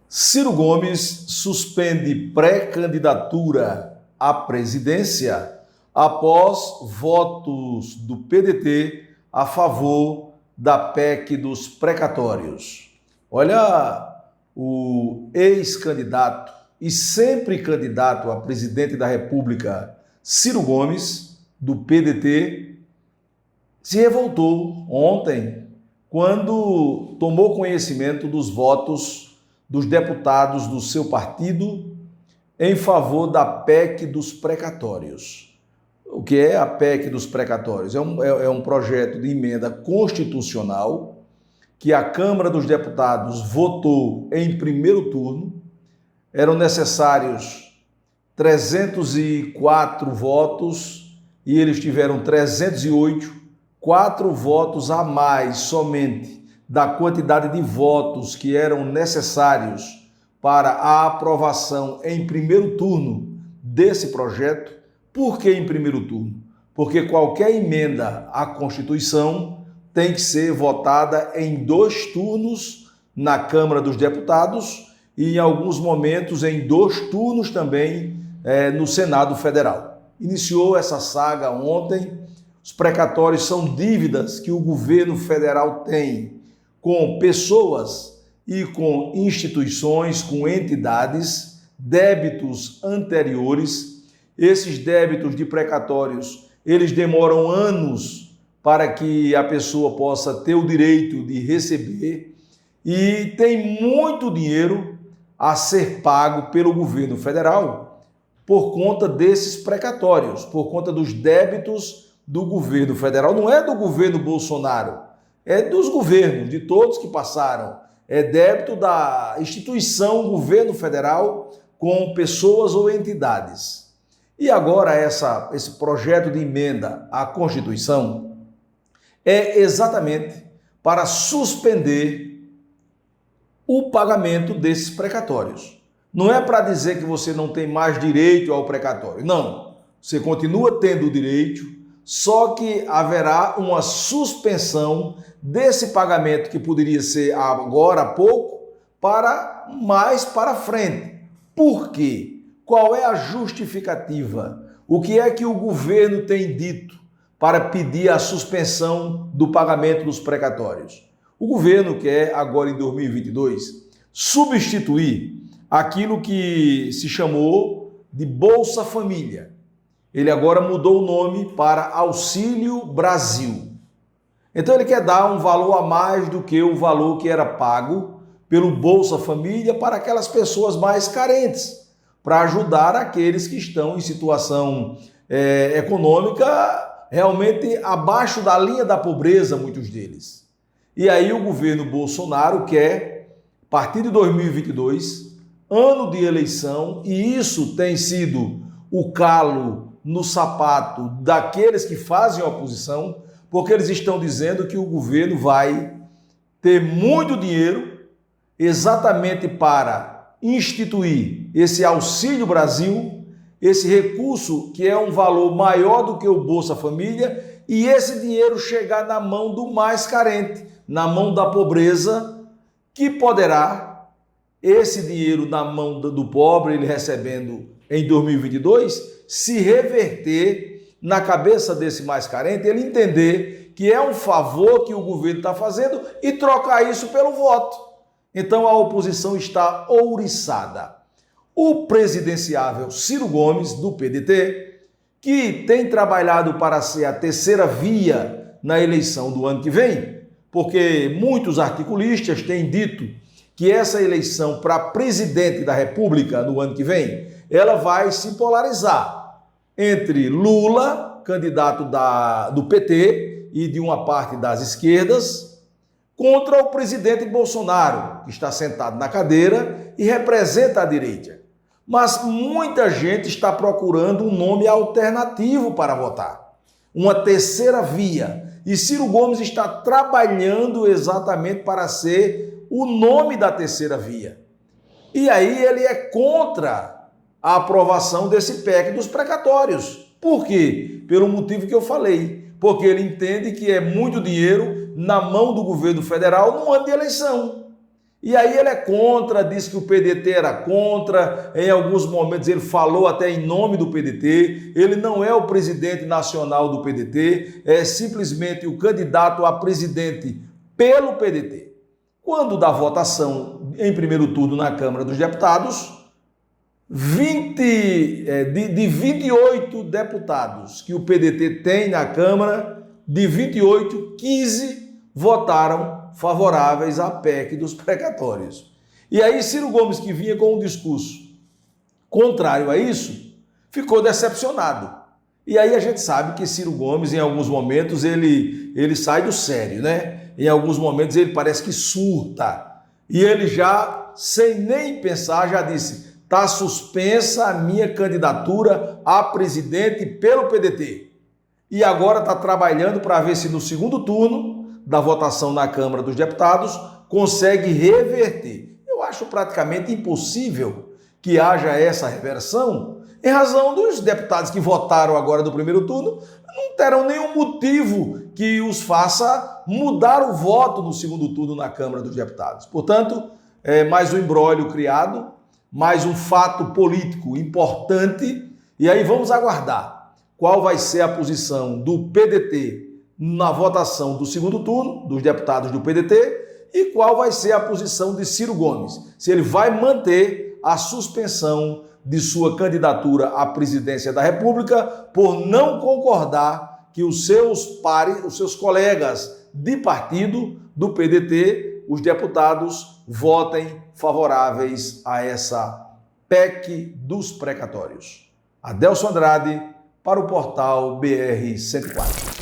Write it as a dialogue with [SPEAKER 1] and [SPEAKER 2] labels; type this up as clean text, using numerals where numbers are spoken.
[SPEAKER 1] Ciro Gomes suspende pré-candidatura à presidência após votos do PDT a favor da PEC dos precatórios. Olha, o ex-candidato e sempre candidato a presidente da República, Ciro Gomes, do PDT, se revoltou ontem quando tomou conhecimento dos votos dos deputados do seu partido em favor da PEC dos precatórios. O que é a PEC dos precatórios? É um projeto de emenda constitucional que a Câmara dos Deputados votou em primeiro turno. Eram necessários 304 votos e eles tiveram 308, 4 votos a mais somente da quantidade de votos que eram necessários para a aprovação em primeiro turno desse projeto. Por que em primeiro turno? Porque qualquer emenda à Constituição tem que ser votada em 2 turnos na Câmara dos Deputados e, em alguns momentos, em 2 turnos também no Senado Federal. Iniciou essa saga ontem. Os precatórios são dívidas que o governo federal tem com pessoas e com instituições, com entidades, débitos anteriores. Esses débitos de precatórios, eles demoram anos para que a pessoa possa ter o direito de receber e tem muito dinheiro a ser pago pelo governo federal por conta desses precatórios, por conta dos débitos do governo federal. Não é do governo Bolsonaro, é dos governos, de todos que passaram. É débito da instituição governo federal com pessoas ou entidades. E agora esse projeto de emenda à Constituição é exatamente para suspender o pagamento desses precatórios. Não é para dizer que você não tem mais direito ao precatório. Não, você continua tendo o direito, só que haverá uma suspensão desse pagamento que poderia ser agora há pouco para mais para frente. Por quê? Qual é a justificativa? O que é que o governo tem dito para pedir a suspensão do pagamento dos precatórios? O governo quer, agora em 2022, substituir aquilo que se chamou de Bolsa Família. Ele agora mudou o nome para Auxílio Brasil. Então ele quer dar um valor a mais do que o valor que era pago pelo Bolsa Família para aquelas pessoas mais carentes, para ajudar aqueles que estão em situação econômica realmente abaixo da linha da pobreza, muitos deles. E aí o governo Bolsonaro quer, a partir de 2022, ano de eleição, e isso tem sido o calo no sapato daqueles que fazem oposição, porque eles estão dizendo que o governo vai ter muito dinheiro exatamente para instituir esse Auxílio Brasil, esse recurso que é um valor maior do que o Bolsa Família, e esse dinheiro chegar na mão do mais carente, na mão da pobreza, que poderá, esse dinheiro na mão do pobre, ele recebendo em 2022, se reverter na cabeça desse mais carente, ele entender que é um favor que o governo está fazendo e trocar isso pelo voto. Então a oposição está ouriçada. O presidenciável Ciro Gomes, do PDT, que tem trabalhado para ser a terceira via na eleição do ano que vem, porque muitos articulistas têm dito que essa eleição para presidente da República no ano que vem, ela vai se polarizar entre Lula, candidato do PT e de uma parte das esquerdas, contra o presidente Bolsonaro, que está sentado na cadeira e representa a direita. Mas muita gente está procurando um nome alternativo para votar, uma terceira via. E Ciro Gomes está trabalhando exatamente para ser o nome da terceira via. E aí ele é contra a aprovação desse PEC dos precatórios. Por quê? Pelo motivo que eu falei. Porque ele entende que é muito dinheiro na mão do governo federal no ano de eleição. E aí ele é contra, diz que o PDT era contra, em alguns momentos ele falou até em nome do PDT, ele não é o presidente nacional do PDT, é simplesmente o candidato a presidente pelo PDT. Quando da votação em primeiro turno na Câmara dos Deputados, de 28 deputados que o PDT tem na Câmara, de 28, 15 votaram favoráveis à PEC dos precatórios. E aí Ciro Gomes, que vinha com um discurso contrário a isso, ficou decepcionado. E aí a gente sabe que Ciro Gomes, em alguns momentos, ele sai do sério, né? Em alguns momentos ele parece que surta. E ele já, sem nem pensar, já disse: está suspensa a minha candidatura a presidente pelo PDT. E agora está trabalhando para ver se no segundo turno da votação na Câmara dos Deputados consegue reverter. Eu acho praticamente impossível que haja essa reversão, em razão dos deputados que votaram agora no primeiro turno não terão nenhum motivo que os faça mudar o voto no segundo turno na Câmara dos Deputados. Portanto, é mais um imbróglio criado, mais um fato político importante, e aí vamos aguardar qual vai ser a posição do PDT na votação do segundo turno, dos deputados do PDT, e qual vai ser a posição de Ciro Gomes, se ele vai manter a suspensão de sua candidatura à presidência da República por não concordar que os seus pares, os seus colegas de partido do PDT, os deputados, votem favoráveis a essa PEC dos precatórios. Adelson Andrade, para o portal BR 104.